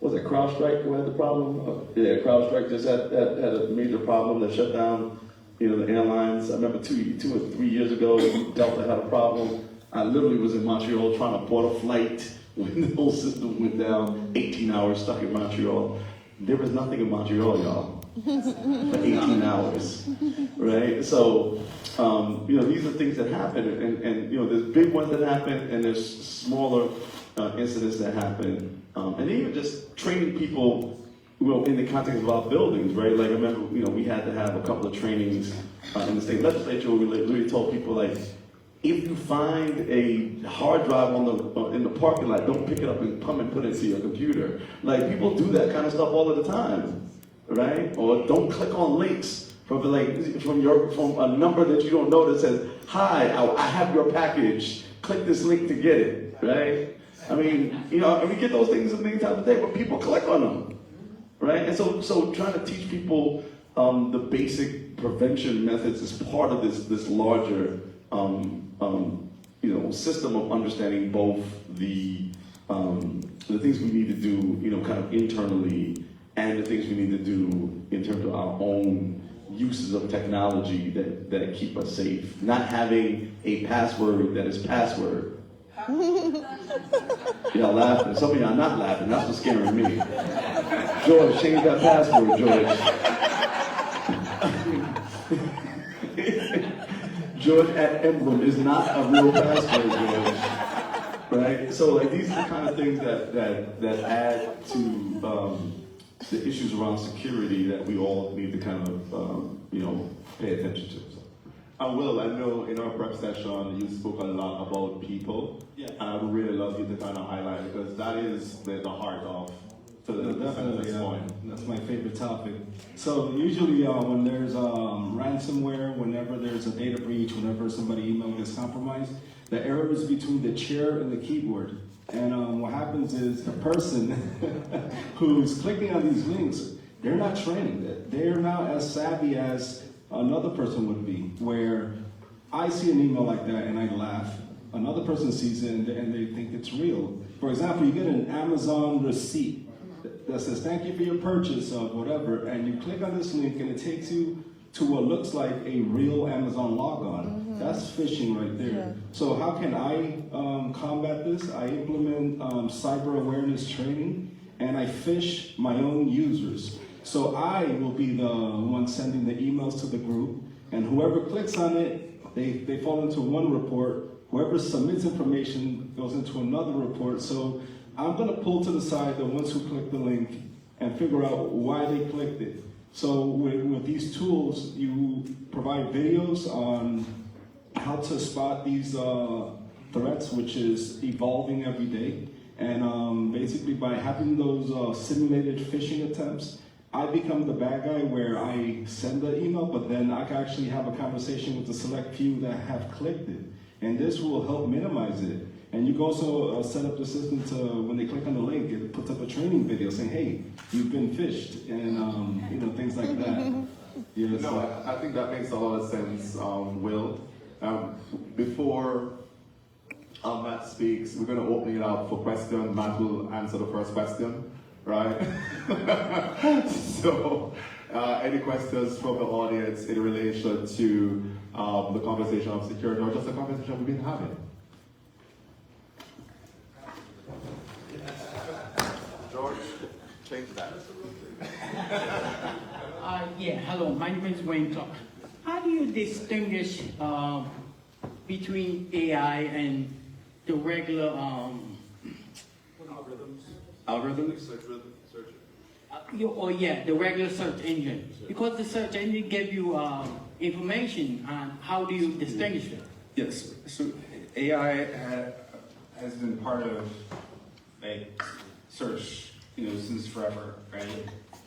was it CrowdStrike who had the problem? Yeah, CrowdStrike just had a major problem that shut down, the airlines. I remember 2 or 3 years ago, Delta had a problem. I literally was in Montreal trying to board a flight when the whole system went down, 18 hours stuck in Montreal. There was nothing in Montreal, y'all, for 18 hours, right? So, these are things that happen, and there's big ones that happen, and there's smaller incidents that happen. And even just training people well, in the context of our buildings, right? Like I remember, we had to have a couple of trainings in the state legislature where we literally told people like, if you find a hard drive in the parking lot, don't pick it up and come and put it into your computer. Like people do that kind of stuff all of the time, right? Or don't click on links from a number that you don't know that says, "Hi, I have your package. Click this link to get it." Right? I mean, and we get those things many times a day, but people click on them, right? And so trying to teach people the basic prevention methods is part of this larger system of understanding both the things we need to do, kind of internally, and the things we need to do in terms of our own uses of technology that keep us safe. Not having a password that is password. Y'all laughing. Some of y'all not laughing. That's what's scaring me. George, change that password, George. George at Emblem is not a real password, George. Right? So like these are the kind of things that add to the issues around security that we all need to kind of pay attention to. Will, I know in our prep session you spoke a lot about people. Yeah. And I would really love you to kind of highlight because that is the heart of Definitely, this point. that's my favorite topic. So usually when there's ransomware, whenever there's a data breach, whenever somebody's email gets compromised, the error is between the chair and the keyboard. And what happens is the person who's clicking on these links, they're not trained. They're not as savvy as another person would be, where I see an email like that and I laugh. Another person sees it and they think it's real. For example, you get an Amazon receipt that says, "Thank you for your purchase of whatever," and you click on this link and it takes you to what looks like a real Amazon logon. That's phishing right there. Yeah. So how can I combat this? I implement cyber awareness training and I phish my own users. So I will be the one sending the emails to the group, and whoever clicks on it, they fall into one report. Whoever submits information goes into another report. So I'm going to pull to the side the ones who clicked the link and figure out why they clicked it. So with these tools, you provide videos on how to spot these threats, which is evolving every day. And basically by having those simulated phishing attempts, I become the bad guy where I send the email, but then I can actually have a conversation with the select few that have clicked it. And this will help minimize it. And you can also set up the system to, when they click on the link, it puts up a training video saying, "Hey, you've been phished," and things like that. Yeah, No, I think that makes a lot of sense, Will. Before Matt speaks, we're going to open it up for questions. Matt will answer the first question, right? So, any questions from the audience in relation to the conversation of security or just the conversation we've been having? George, change that. Hello, my name is Wayne Clark. How do you distinguish between AI and the regular algorithms? The regular search engine. Because the search engine gives you information on how do you distinguish it? Yes, so AI has been part of search, since forever, right?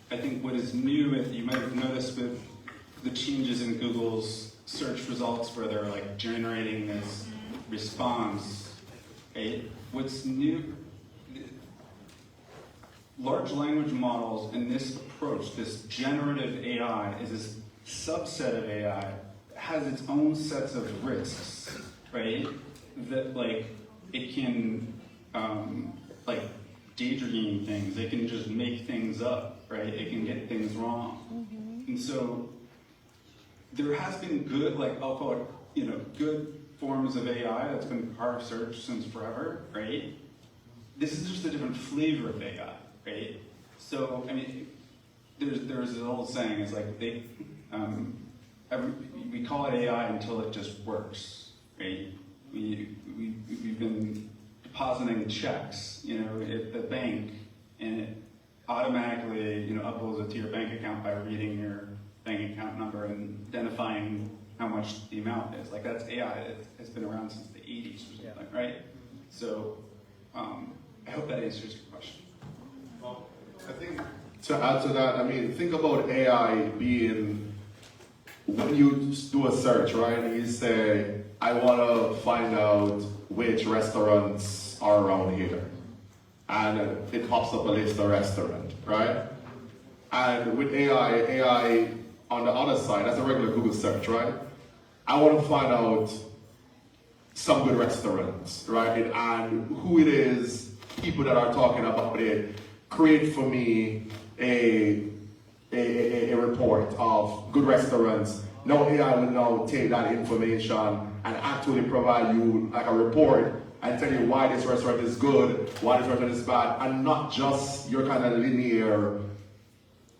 I think what is new, you might have noticed with the changes in Google's search results where they're generating this response, right? What's new, large language models and this approach, this generative AI, is this subset of AI that has its own sets of risks, right? That it can daydream things, it can just make things up, right? It can get things wrong. Mm-hmm. And so there has been good, I'll call it, good forms of AI that's been part of search since forever, right? This is just a different flavor of AI, right? So, there's an old saying, it's we call it AI until it just works, right? We've been depositing checks, at the bank, and automatically, uploads it to your bank account by reading your bank account number and identifying how much the amount is. Like that's AI. It's been around since the 80s or something, right? So I hope that answers your question. Well, I think to add to that, I mean, think about AI being, when you do a search, right, and you say, I want to find out which restaurants are around here. And it pops up a list of restaurants, right? And with AI on the other side, that's a regular Google search, right? I want to find out some good restaurants, right? And who it is, people that are talking about it, create for me a report of good restaurants. Now AI will now take that information and actually provide you like a report and tell you why this restaurant is good, why this restaurant is bad, and not just your kind of linear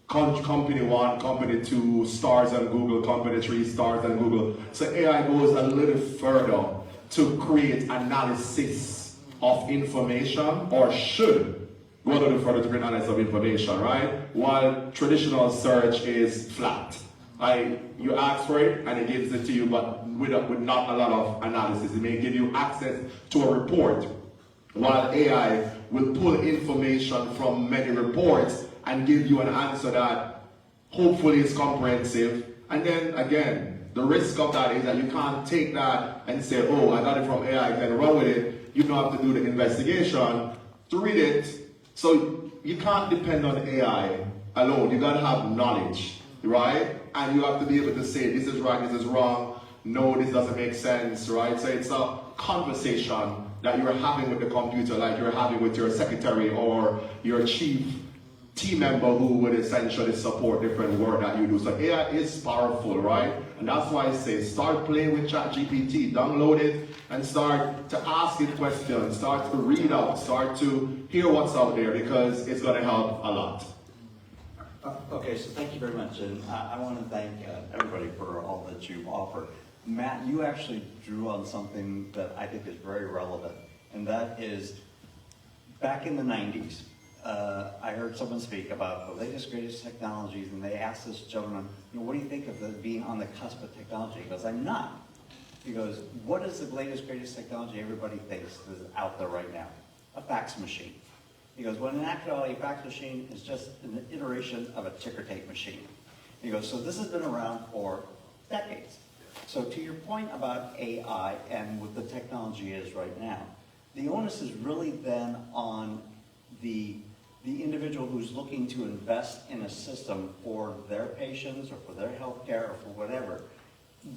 company 1, company 2, stars on Google, company 3, stars on Google. So AI goes a little further to create analysis of information, or should go a little further to create analysis of information, right? While traditional search is flat. You ask for it and it gives it to you, but with not a lot of analysis. It may give you access to a report, while AI will pull information from many reports and give you an answer that hopefully is comprehensive. And then again, the risk of that is that you can't take that and say, oh, I got it from AI, I can run with it. You don't have to do the investigation to read it. So you can't depend on AI alone. You gotta have knowledge, right? And you have to be able to say, this is right, this is wrong. No, this doesn't make sense, right? So it's a conversation that you're having with the computer, like you're having with your secretary or your chief team member who would essentially support different work that you do. So AI is powerful, right? And that's why I say start playing with ChatGPT, download it and start to ask it questions, start to read out, start to hear what's out there, because it's gonna help a lot. Okay, so thank you very much, and I want to thank everybody for all that you've offered. Matt, you actually drew on something that I think is very relevant, and that is back in the 90s, I heard someone speak about the latest, greatest technologies, and they asked this gentleman, what do you think of being on the cusp of technology? He goes, I'm not. He goes, what is the latest, greatest technology everybody thinks is out there right now? A fax machine. He goes, well, in actuality, a fax machine is just an iteration of a ticker tape machine. He goes, so this has been around for decades. So to your point about AI and what the technology is right now, the onus is really then on the individual who's looking to invest in a system for their patients or for their healthcare or for whatever.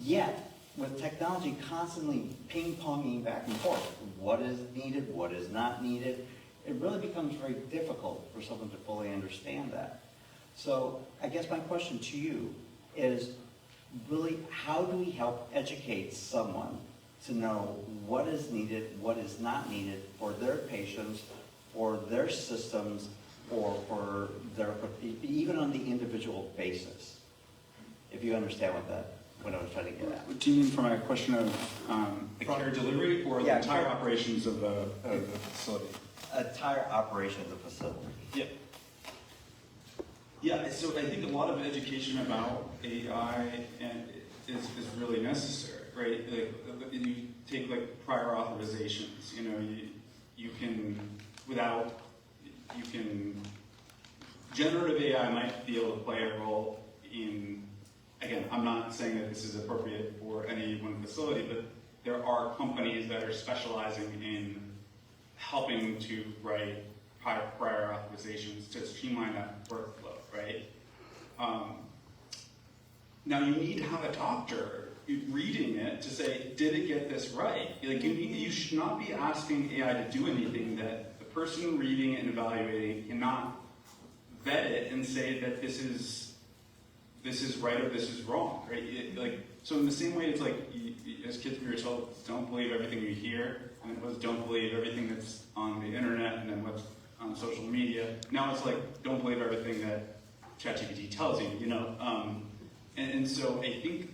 Yet, with technology constantly ping-ponging back and forth, what is needed, what is not needed, it really becomes very difficult for someone to fully understand that. So I guess my question to you is really, how do we help educate someone to know what is needed, what is not needed for their patients, for their systems, or for their, even on the individual basis? If you understand what I was trying to get at. Do you mean from a question of the care delivery or the entire operations of the facility? Entire operation of the facility. Yeah. Yeah, so I think a lot of education about AI is really necessary, right? Like, you take like prior authorizations, you can, generative AI might be able to play a role in, again, I'm not saying that this is appropriate for any one facility, but there are companies that are specializing in helping to write prior authorizations to streamline that workflow, right? Now you need to have a doctor reading it to say, did it get this right? Like you should not be asking AI to do anything that the person reading it and evaluating cannot vet it and say that this is right or this is wrong, right? So in the same way, it's like as kids we were told, don't believe everything you hear, and it was don't believe everything that's on the internet and then what's on social media. Now it's like don't believe everything that ChatGPT tells you, and so I think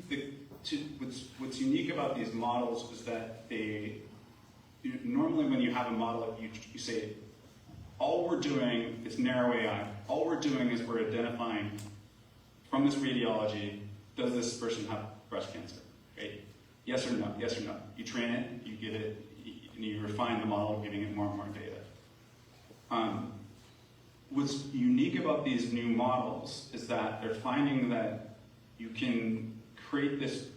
what's unique about these models is that they normally when you have a model, you say all we're doing is narrow AI. All we're doing is we're identifying from this radiology, does this person have breast cancer, right? Yes or no, yes or no. You train it, you get it, and you refine the model, giving it more and more data. What's unique about these new models is that they're finding that you can create this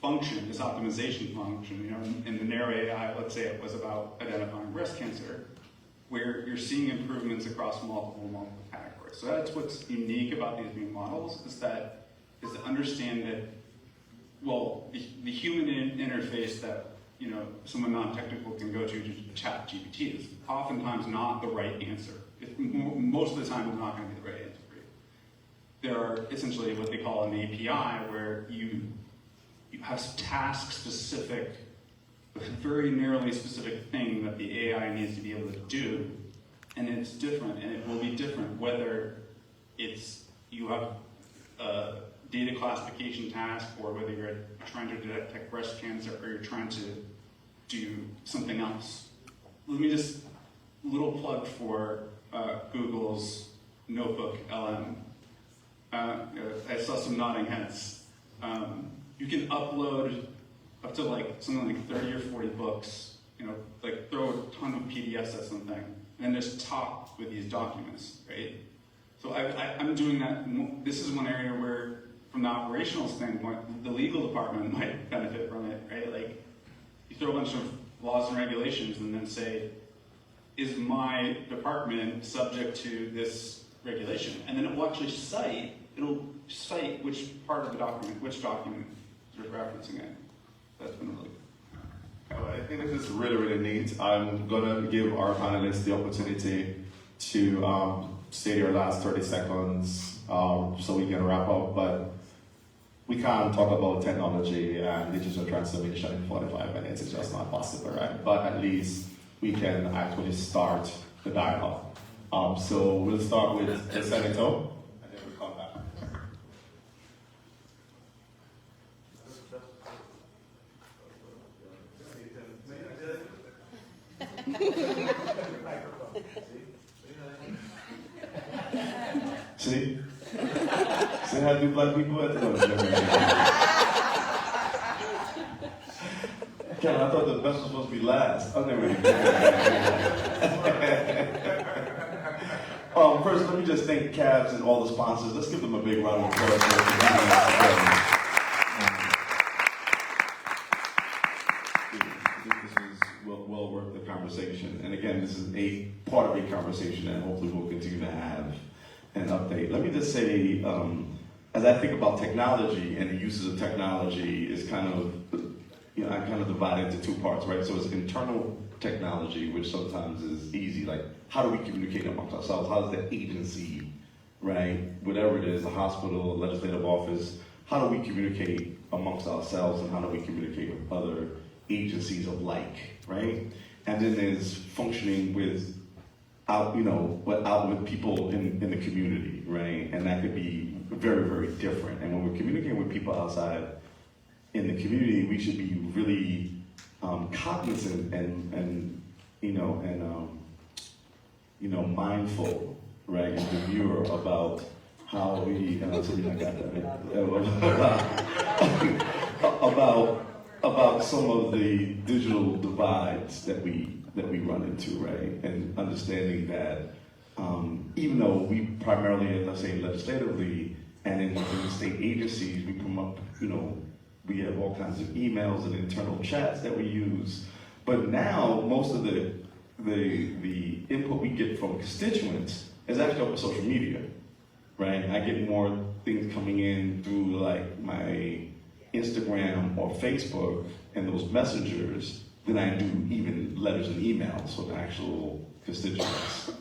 function, this optimization function, you know, in the narrow AI, let's say it was about identifying breast cancer, where you're seeing improvements across multiple categories. So that's what's unique about these new models, is to understand that, well, the human interface that, you know, someone non-technical can go to ChatGPT is oftentimes not the right answer. Most of the time, it's not going to be the right answer for you. There are essentially what they call an API, where you have task-specific, very narrowly specific thing that the AI needs to be able to do, and it's different, and it will be different whether it's you have a data classification task, or whether you're trying to detect breast cancer, or you're trying to do something else. Let me just, little plug for Google's Notebook LM. I saw some nodding heads. You can upload up to like something like 30 or 40 books, you know, like throw a ton of PDFs at something, and just talk with these documents, right? So I'm doing that. This is one area where, from the operational standpoint, the legal department might benefit from it, right? Like, you throw a bunch of laws and regulations and then say, is my department subject to this regulation? And then it will actually cite, which part of the document, which document you're referencing it. That's been really good. I think this is really, really neat. I'm gonna give our panelists the opportunity to say their last 30 seconds so we can wrap up, but we can't talk about technology and digital transformation in 45 minutes. It's just not possible, right? But at least we can actually start the dialogue. So we'll start with the Senator, and then we'll come back. See? See how do black people at the Kevin, I thought the best was supposed to be last. Oh, never mind. First, let me just thank Cavs and all the sponsors. Let's give them a big round of applause. This is well worth the conversation. And again, this is a part of a conversation that hopefully we'll continue to have an update. Let me just say, as I think about technology and the uses of technology, is kind of, I kind of divide it into two parts, right? So it's internal technology, which sometimes is easy, like how do we communicate amongst ourselves? How does the agency, right, whatever it is, a hospital, a legislative office, how do we communicate amongst ourselves, and how do we communicate with other agencies of like, right? And then there's functioning with out with people in the community, right? And that could be very, very different. And when we're communicating with people outside in the community, we should be really cognizant and mindful, right, and demure about how we about some of the digital divides that we run into, right, and understanding that even though we primarily, let's say, legislatively and in the state agencies, we promote, we have all kinds of emails and internal chats that we use. But now, most of the input we get from constituents is actually over social media, right? I get more things coming in through like my Instagram or Facebook and those messengers than I do even letters and emails from actual constituents,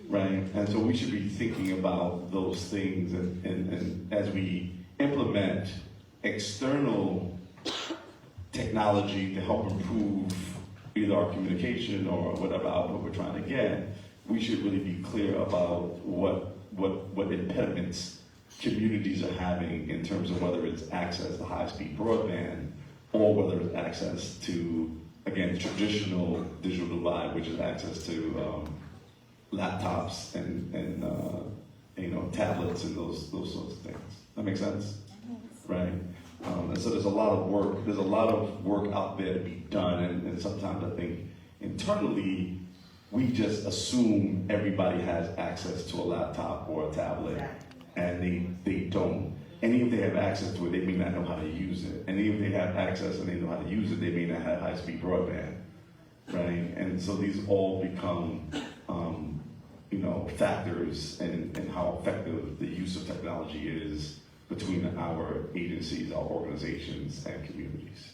right? And so we should be thinking about those things and as we implement external technology to help improve either our communication or whatever output we're trying to get, we should really be clear about what impediments communities are having in terms of whether it's access to high-speed broadband or whether it's access to, again, traditional digital divide, which is access to laptops and tablets and those sorts of things. That makes sense, right? And so there's a lot of work. There's a lot of work out there to be done, and sometimes I think internally we just assume everybody has access to a laptop or a tablet, and they don't. And even if they have access to it, they may not know how to use it. And even if they have access and they know how to use it, they may not have high-speed broadband, right? And so these all become, factors in how effective the use of technology is between our agencies, our organizations, and communities.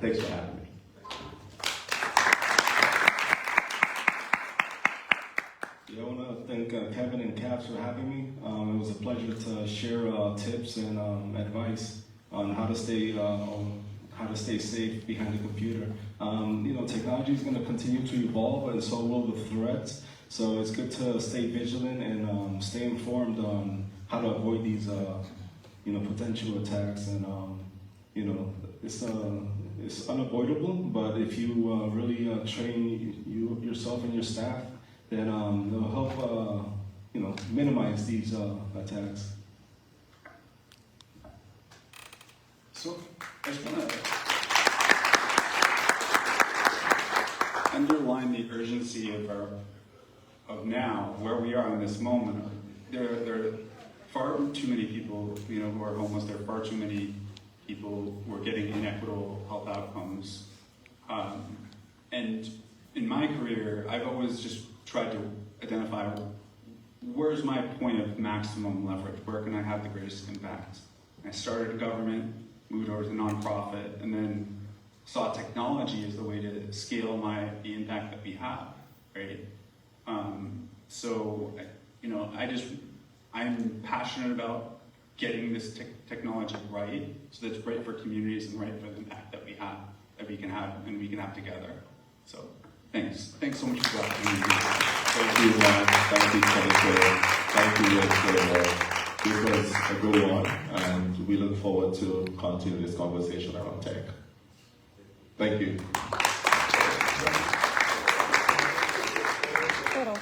Thanks for having me. Yeah, I want to thank Kevin and Caps for having me. It was a pleasure to share tips and advice on how to stay safe behind the computer. Technology is going to continue to evolve, and so will the threats. So it's good to stay vigilant and stay informed on how to avoid these, potential attacks. And it's unavoidable. But if you really train yourself and your staff, then they'll help minimize these attacks. So I just want to underline the urgency of now, where we are in this moment. There are far too many people, who are homeless. There are far too many people who are getting inequitable health outcomes. And in my career, I've always just tried to identify where's my point of maximum leverage. Where can I have the greatest impact? I started in government, moved over to nonprofit, and then saw technology as the way to scale the impact that we have, right? I'm passionate about getting this technology right, so that's right for communities and right for the impact that we can have together. So, thanks so much for the opportunity. Thank you, Matt. Thank you, Senator. Thank you, Rich. This was a good one, and we look forward to continue this conversation around tech. Thank you. Pero,